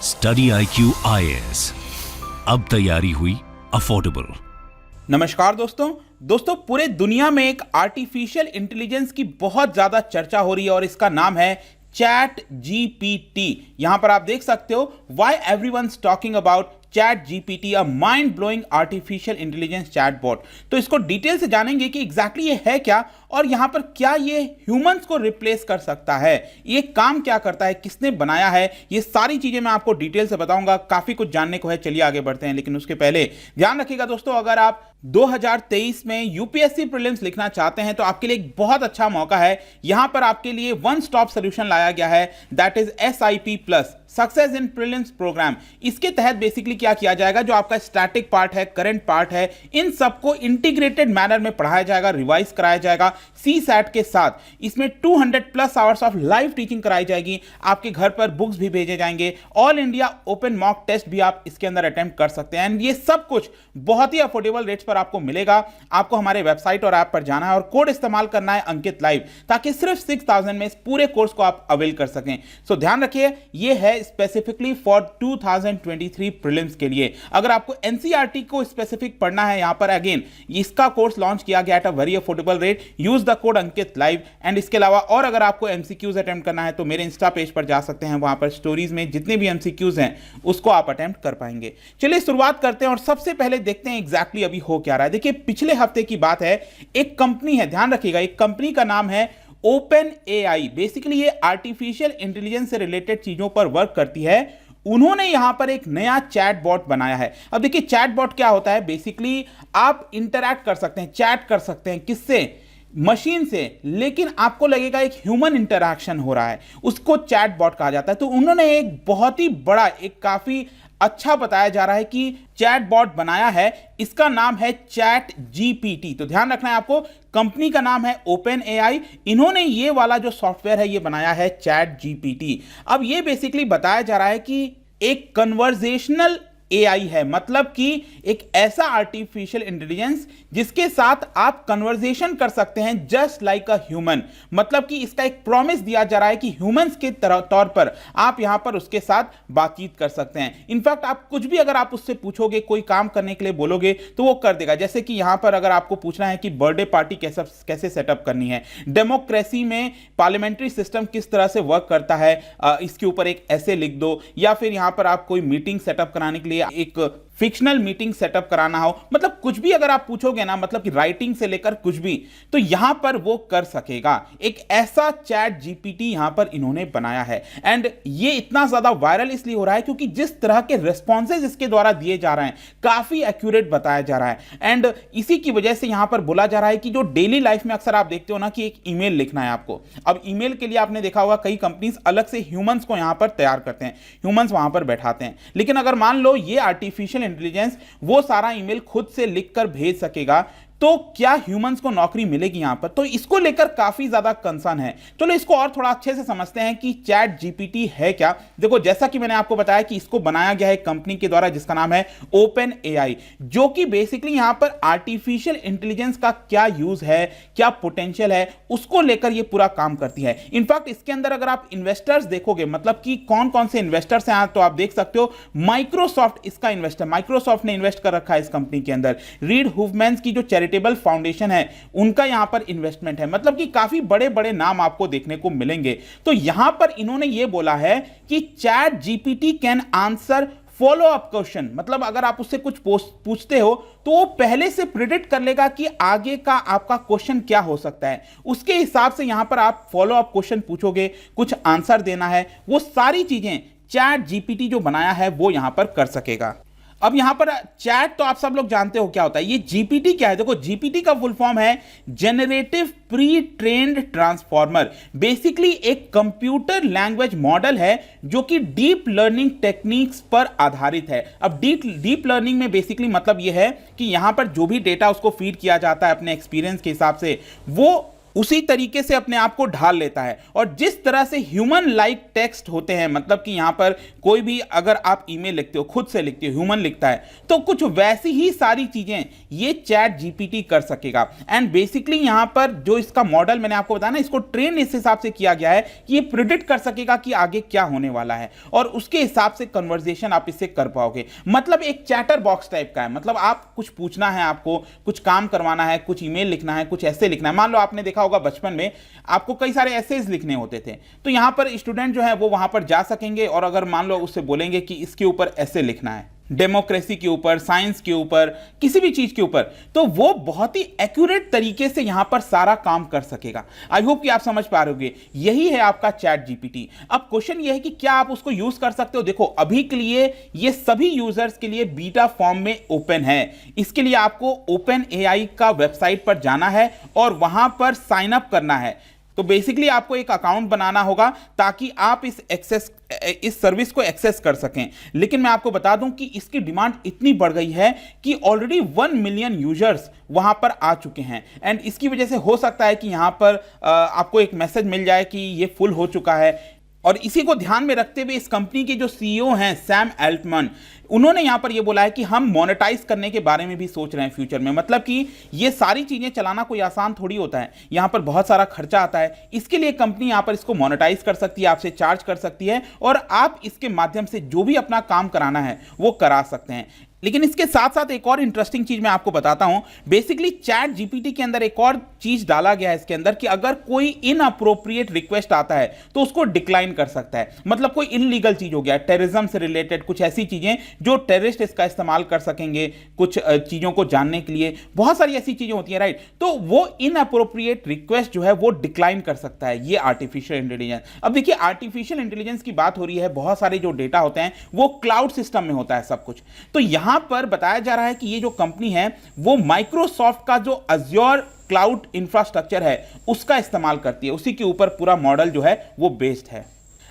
Study IQ IAS, अब तैयारी हुई अफोर्डेबल। नमस्कार दोस्तों पूरे दुनिया में एक आर्टिफिशियल इंटेलिजेंस की बहुत ज्यादा चर्चा हो रही है और इसका नाम है चैट जीपीटी। यहां पर आप देख सकते हो why everyone's talking about chat GPT, a mind blowing artificial intelligence chatbot. तो इसको डिटेल से जानेंगे कि एग्जैक्टली ये है क्या और यहां पर क्या ये ह्यूमंस को रिप्लेस कर सकता है, ये काम क्या करता है, किसने बनाया है, ये सारी चीजें मैं आपको डिटेल से बताऊंगा। काफी कुछ जानने को है, चलिए आगे बढ़ते हैं। लेकिन उसके पहले ध्यान रखिएगा दोस्तों, अगर आप 2023 में यूपीएससी प्रीलिम्स लिखना चाहते हैं तो आपके लिए एक बहुत अच्छा मौका है। यहां पर आपके लिए वन स्टॉप सॉल्यूशन लाया गया है, that is SIP plus, success in prelims programme. इसके तहत बेसिकली क्या किया जाएगा, जो आपका स्टैटिक पार्ट है, करंट पार्ट है, इन सबको इंटीग्रेटेड मैनर में पढ़ाया जाएगा, रिवाइज कराया जाएगा CSAT के साथ। इसमें 200 plus hours of live teaching कराई जाएगी, आपके घर पर बुक्स भी भेजे जाएंगे, all India open mock test भी आप इसके अंदर अटेम्प्ट कर सकते हैं। एंड ये सब कुछ बहुत ही अफोर्डेबल रेट्स पर आपको मिलेगा। आपको हमारे वेबसाइट और ऐप पर जाना है और कोड इस्तेमाल करना है अंकित लाइव, ताकि सिर्फ 6000 में इस पूरे कोर्स को आप अवेल कर सकें। सो ध्यान रखिए, ये है स्पेसिफिकली फॉर 2023 प्रीलिम्स के लिए। अगर आपको एनसीईआरटी को स्पेसिफिक पढ़ना है, यहां पर अगेन इसका कोर्स लॉन्च किया गया at a very affordable rate, use the code Ankit live. And इसके अलावा और अगर आपको एमसीक्यूज अटेम्प्ट करना है तो मेरे इंस्टा पेज पर जा सकते हैं, वहां पर स्टोरीज में जितने भी एमसीक्यूज हैं उसको आप अटेम्प्ट कर पाएंगे। चलिए शुरुआत करते हैं और सबसे पहले देखते हैं एग्जैक्टली अभी हो क्या रहा है। देखिए पिछले हफ्ते की बात है, एक कंपनी है, ध्यान रखिएगा, एक कंपनी का नाम है OpenAI। बेसिकली ये आर्टिफिशियल इंटेलिजेंस से रिलेटेड चीजों पर वर्क करती है। उन्होंने यहां पर एक नया चैटबॉट बनाया है। अब देखिए चैटबॉट क्या होता है, बेसिकली आप इंटरैक्ट कर सकते हैं, चैट कर सकते हैं, किससे, मशीन से, लेकिन आपको लगेगा एक ह्यूमन इंटरैक्शन हो रहा है, उसको चैटबॉट कहा जाता है। तो उन्होंने एक बहुत ही बड़ा, एक काफी अच्छा बताया जा रहा है कि चैटबॉट बनाया है, इसका नाम है चैट जीपीटी। तो ध्यान रखना है आपको, कंपनी का नाम है OpenAI, इन्होंने ये वाला जो सॉफ्टवेयर है ये बनाया है चैट जीपीटी। अब ये बेसिकली बताया जा रहा है कि एक कन्वर्सेशनल AI है, मतलब कि एक ऐसा आर्टिफिशियल इंटेलिजेंस जिसके साथ आप कन्वर्सेशन कर सकते हैं जस्ट लाइक अ ह्यूमन। मतलब कि इसका एक प्रॉमिस दिया जा रहा है कि ह्यूमंस के तौर पर आप यहां पर उसके साथ बातचीत कर सकते हैं। इनफैक्ट आप कुछ भी अगर आप उससे पूछोगे, कोई काम करने के लिए बोलोगे तो वो कर देगा। जैसे कि यहां पर अगर आपको पूछना है कि बर्थडे पार्टी कैसे सेटअप करनी है, डेमोक्रेसी में पार्लियामेंट्री सिस्टम किस तरह से वर्क करता है, इसके ऊपर एक ऐसे लिख दो, या फिर यहां पर आप कोई मीटिंग सेटअप कराने के लिए एक फिक्शनल मीटिंग सेटअप कराना हो, मतलब कुछ भी अगर आप पूछोगे ना, मतलब कि राइटिंग से लेकर कुछ भी, तो यहां पर वो कर सकेगा। एक ऐसा चैट जीपीटी यहां पर इन्होंने बनाया है। एंड ये इतना ज्यादा वायरल इसलिए हो रहा है क्योंकि जिस तरह के रिस्पॉन्सेज इसके द्वारा दिए जा रहे हैं, काफी एक्यूरेट बताया जा रहा है। एंड इसी की वजह से यहां पर बोला जा रहा है कि जो डेली लाइफ में अक्सर आप देखते हो ना कि एक ईमेल लिखना है आपको, अब ईमेल के लिए आपने देखा होगा कई कंपनीज अलग से ह्यूमंस को यहां पर तैयार करते हैं, ह्यूमंस वहां पर बैठाते हैं। लेकिन अगर मान लो ये आर्टिफिशियल इंटेलिजेंस वो सारा ईमेल खुद से लिखकर भेज सकेगा, तो क्या ह्यूमंस को नौकरी मिलेगी यहां पर? तो इसको लेकर काफी ज्यादा कंसर्न है। चलो इसको और थोड़ा अच्छे से समझते हैं कि चैट जीपीटी है क्या। देखो जैसा कि मैंने आपको बताया कि इसको बनाया गया है कंपनी के द्वारा जिसका नाम है OpenAI, जो कि बेसिकली यहां पर आर्टिफिशियल इंटेलिजेंस का क्या यूज है, क्या पोटेंशियल है, उसको लेकर यह पूरा काम करती है। इनफैक्ट इसके अंदर अगर आप इन्वेस्टर्स देखोगे, मतलब कि कौन कौन से इन्वेस्टर्स हैं, तो आप देख सकते हो माइक्रोसॉफ्ट इसका इन्वेस्टर, माइक्रोसॉफ्ट ने इन्वेस्ट कर रखा है इस कंपनी के अंदर। रीड हुफमैन्स की जो चैरिटेबल फाउंडेशन है उनका यहां पर इन्वेस्टमेंट है, मतलब कि काफी बड़े बड़े नाम आपको देखने को मिलेंगे। तो यहां पर इन्होंने यह बोला है कि chat GPT can answer follow up question, मतलब अगर आप उससे कुछ पूछते हो तो वो पहले से प्रिडिक्ट कर लेगा कि आगे का आपका क्वेश्चन क्या हो सकता है। उसके हिसाब से यहां पर आप फॉलो अप क्वेश्चन पूछोगे, कुछ आंसर देना है, वो सारी चीजें चैट जीपीटी जो बनाया है वो यहां पर कर सकेगा। अब यहां पर चैट तो आप सब लोग जानते हो क्या होता है, ये जीपीटी क्या है। देखो जीपीटी का फुल फॉर्म है generative pre trained transformer. Basically एक कंप्यूटर लैंग्वेज मॉडल है जो कि डीप लर्निंग टेक्निक्स पर आधारित है। अब डीप लर्निंग में बेसिकली मतलब यह है कि यहां पर जो भी डेटा उसको फीड किया जाता है अपने एक्सपीरियंस के हिसाब से, वो उसी तरीके से अपने आप को ढाल लेता है। और जिस तरह से ह्यूमन लाइक टेक्स्ट होते हैं, मतलब कि यहां पर कोई भी अगर आप ईमेल लिखते हो, खुद से लिखते हो, ह्यूमन लिखता है, तो कुछ वैसी ही सारी चीजें ये चैट जीपीटी कर सकेगा। एंड बेसिकली यहां पर जो इसका मॉडल मैंने आपको बताया ना, इसको ट्रेन इस हिसाब से किया गया है कि ये प्रिडिक्ट कर सकेगा कि आगे क्या होने वाला है और उसके हिसाब से कन्वर्सेशन आप इससे कर पाओगे। मतलब एक चैटर बॉक्स टाइप का है। मतलब आप कुछ पूछना है, आपको कुछ काम करवाना है, कुछ ईमेल लिखना है, कुछ ऐसे लिखना है। मान लो आपने देखा होगा बचपन में आपको कई सारे एसेज लिखने होते थे, तो यहां पर स्टूडेंट जो है वो वहां पर जा सकेंगे और अगर मान लो उससे बोलेंगे कि इसके ऊपर ऐसे लिखना है, डेमोक्रेसी के ऊपर, साइंस के ऊपर, किसी भी चीज के ऊपर, तो वो बहुत ही एक्यूरेट तरीके से यहां पर सारा काम कर सकेगा। आई होप कि आप समझ पा रहे होंगे। यही है आपका चैट जीपीटी। अब क्वेश्चन ये है कि क्या आप उसको यूज कर सकते हो। देखो, अभी के लिए ये सभी यूजर्स के लिए बीटा फॉर्म में ओपन है। इसके लिए आपको ओपन एआई का वेबसाइट पर जाना है और वहां पर साइन अप करना है। तो बेसिकली आपको एक अकाउंट बनाना होगा ताकि आप इस सर्विस को एक्सेस कर सकें। लेकिन मैं आपको बता दूं कि इसकी डिमांड इतनी बढ़ गई है कि ऑलरेडी 1 मिलियन यूजर्स वहां पर आ चुके हैं। एंड इसकी वजह से हो सकता है कि यहां पर आपको एक मैसेज मिल जाए कि ये फुल हो चुका है। और इसी को ध्यान में रखते हुए इस कंपनी के जो सीईओ हैं सैम एल्टमन, उन्होंने यहां पर यह बोला है कि हम मोनेटाइज करने के बारे में भी सोच रहे हैं फ्यूचर में। मतलब कि ये सारी चीजें चलाना कोई आसान थोड़ी होता है, यहां पर बहुत सारा खर्चा आता है। इसके लिए कंपनी यहां पर इसको मोनेटाइज कर सकती है, आपसे चार्ज कर सकती है और आप इसके माध्यम से जो भी अपना काम कराना है वो करा सकते हैं। लेकिन इसके साथ साथ एक और इंटरेस्टिंग चीज मैं आपको बताता हूं। बेसिकली चैट जीपीटी के अंदर एक और चीज डाला गया है इसके अंदर कि अगर कोई इनअप्रोप्रिएट रिक्वेस्ट आता है तो उसको डिक्लाइन कर सकता है। मतलब कोई इनलीगल चीज हो गया, टेररिज्म से रिलेटेड कुछ ऐसी चीजें जो टेररिस्ट इसका इस्तेमाल कर सकेंगे कुछ चीजों को जानने के लिए, बहुत सारी ऐसी चीजें होती हैं, राइट। तो वो इनअप्रोप्रिएट रिक्वेस्ट जो है वो डिक्लाइन कर सकता है ये आर्टिफिशियल इंटेलिजेंस। अब देखिए, आर्टिफिशियल इंटेलिजेंस की बात हो रही है, बहुत सारे जो डेटा होते हैं वो क्लाउड सिस्टम में होता है सब कुछ। तो यहां पर बताया जा रहा है कि ये जो कंपनी है वो माइक्रोसॉफ्ट का जो अज्योर क्लाउड इंफ्रास्ट्रक्चर है उसका इस्तेमाल करती है, उसी के ऊपर पूरा मॉडल जो है वो बेस्ड है।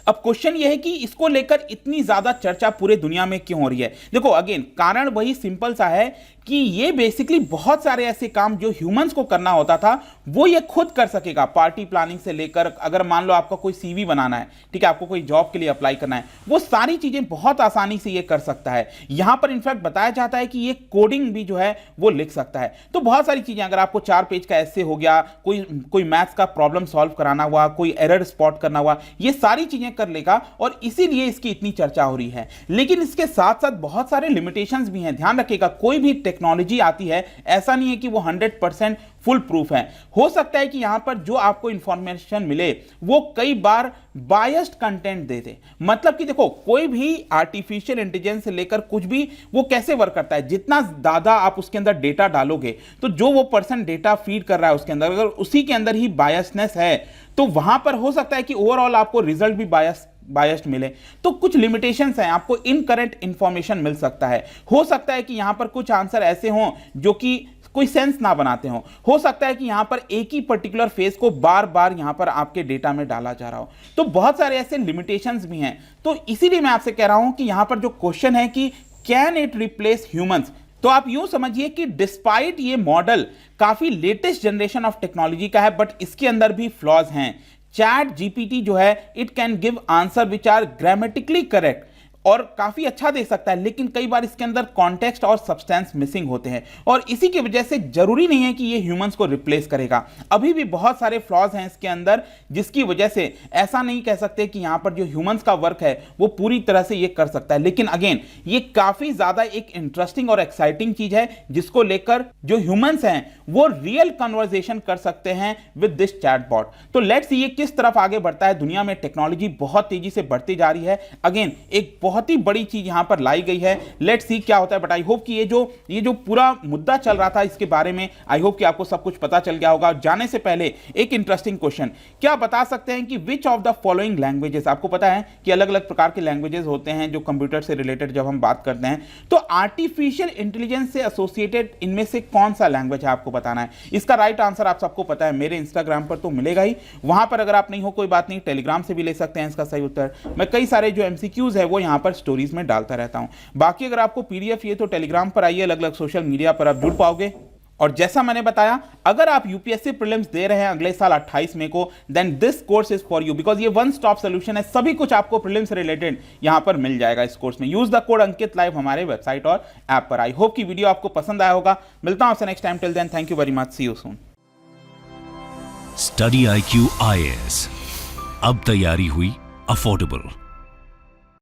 अब क्वेश्चन यह है कि इसको लेकर इतनी ज्यादा चर्चा पूरे दुनिया में क्यों हो रही है। देखो, अगेन कारण वही सिंपल सा है कि ये बेसिकली बहुत सारे ऐसे काम जो ह्यूमंस को करना होता था वो ये खुद कर सकेगा। पार्टी प्लानिंग से लेकर, अगर मान लो आपका कोई सीवी बनाना है, ठीक है, आपको कोई जॉब के लिए अप्लाई करना है, वो सारी चीजें बहुत आसानी से ये कर सकता है। यहां पर इनफैक्ट बताया जाता है कि ये कोडिंग भी जो है वो लिख सकता है। तो बहुत सारी चीजें, अगर आपको 4 पेज का ऐसे हो गया, कोई मैथ्स का प्रॉब्लम सॉल्व कराना हुआ, कोई एरर स्पॉट करना हुआ, ये सारी चीजें कर लेगा और इसीलिए इसकी इतनी चर्चा हो रही है। लेकिन इसके साथ साथ बहुत सारे लिमिटेशंस भी हैं। ध्यान रखिएगा, कोई भी टेक्नोलॉजी आती है ऐसा नहीं है कि वो 100% फुल प्रूफ है। हो सकता है कि यहां पर जो आपको इंफॉर्मेशन मिले वो कई बार बायस्ड कंटेंट दे दे। मतलब कि देखो, कोई भी आर्टिफिशियल इंटेलिजेंस से लेकर कुछ भी वो कैसे वर्क करता है, जितना ज्यादा आप उसके अंदर डेटा डालोगे तो जो वो पर्सन डेटा फीड कर रहा है उसके अंदर, अगर उसी के अंदर ही बायसनेस है तो वहां पर हो सकता है कि ओवरऑल आपको रिजल्ट भी बायस्ड मिले। तो कुछ लिमिटेशंस हैं, आपको इनकरेक्ट इंफॉर्मेशन मिल सकता है। हो सकता है कि यहां पर कुछ आंसर ऐसे हों जो कि कोई सेंस ना बनाते हो सकता है कि यहां पर एक ही पर्टिकुलर फेज को बार बार यहां पर आपके डेटा में डाला जा रहा हो। तो बहुत सारे ऐसे लिमिटेशंस भी हैं। तो इसीलिए मैं आपसे कह रहा हूं कि यहां पर जो क्वेश्चन है कि कैन इट रिप्लेस ह्यूमंस, तो आप यूं समझिए कि डिस्पाइट ये मॉडल काफी लेटेस्ट जनरेशन ऑफ टेक्नोलॉजी का है, बट इसके अंदर भी फ्लॉज हैं। चैट जीपीटी जो है it can give answer which are grammatically correct और काफी अच्छा दे सकता है, लेकिन कई बार इसके अंदर कॉन्टेक्स्ट और सब्सटेंस मिसिंग होते हैं और इसी की वजह से जरूरी नहीं है कि ये ह्यूमंस को रिप्लेस करेगा। अभी भी बहुत सारे फ्लॉज हैं इसके अंदर, जिसकी वजह से ऐसा नहीं कह सकते कि यहां पर जो ह्यूमंस का वर्क है वो पूरी तरह से ये कर सकता है। लेकिन अगेन, ये काफी ज्यादा एक इंटरेस्टिंग और एक्साइटिंग चीज है जिसको लेकर जो ह्यूमंस हैं वो रियल कन्वर्सेशन कर सकते हैं विद दिस चैटबॉट। तो लेट्स सी ये किस तरफ आगे बढ़ता है। दुनिया में टेक्नोलॉजी बहुत तेजी से बढ़ती जा रही है। अगेन, एक बहुत ही बड़ी चीज यहां पर लाई गई है। लेट्स सी क्या होता है। बट आई होप कि ये जो पूरा मुद्दा चल रहा था इसके बारे में, आई होप कि आपको सब कुछ पता चल गया होगा। जाने से पहले एक इंटरेस्टिंग क्वेश्चन, क्या बता सकते हैं कि which of the following languages, आपको पता है कि अलग अलग प्रकार के लैंग्वेजेस होते हैं जो कंप्यूटर से रिलेटेड जब हम बात करते हैं, तो आर्टिफिशियल इंटेलिजेंस से एसोसिएटेड इनमें से कौन सा लैंग्वेज है आपको बताना है। इसका राइट आंसर आप सबको पता है, मेरे इंस्टाग्राम पर तो मिलेगा ही, वहां पर अगर आप नहीं हो कोई बात नहीं, टेलीग्राम से भी ले सकते हैं इसका सही उत्तर। मैं कई सारे जो एमसीक्यूज है वो यहां पर स्टोरीज में डालता रहता हूं। बाकी अगर आपको पीडीएफ ये तो टेलीग्राम पर आइए, अलग अलग सोशल मीडिया पर आप जुड़ पाओगे। और जैसा मैंने बताया, अगर आप यूपीएससी प्रीलिम्स दे रहे हैं अगले साल 28 मई को, then this course is for you, because ये वन स्टॉप सोल्यूशन है। सभी कुछ आपको प्रीलिम्स रिलेटेड यहां पर मिल जाएगा इस कोर्स में। Use the code Ankit live हमारे वेबसाइट और ऐप पर। आई होप कि वीडियो आपको पसंद आया होगा। मिलता हूं आपसे next time. Till then, thank you very much, see you soon. Study IQ IAS, अब तैयारी हुई अफोर्डेबल।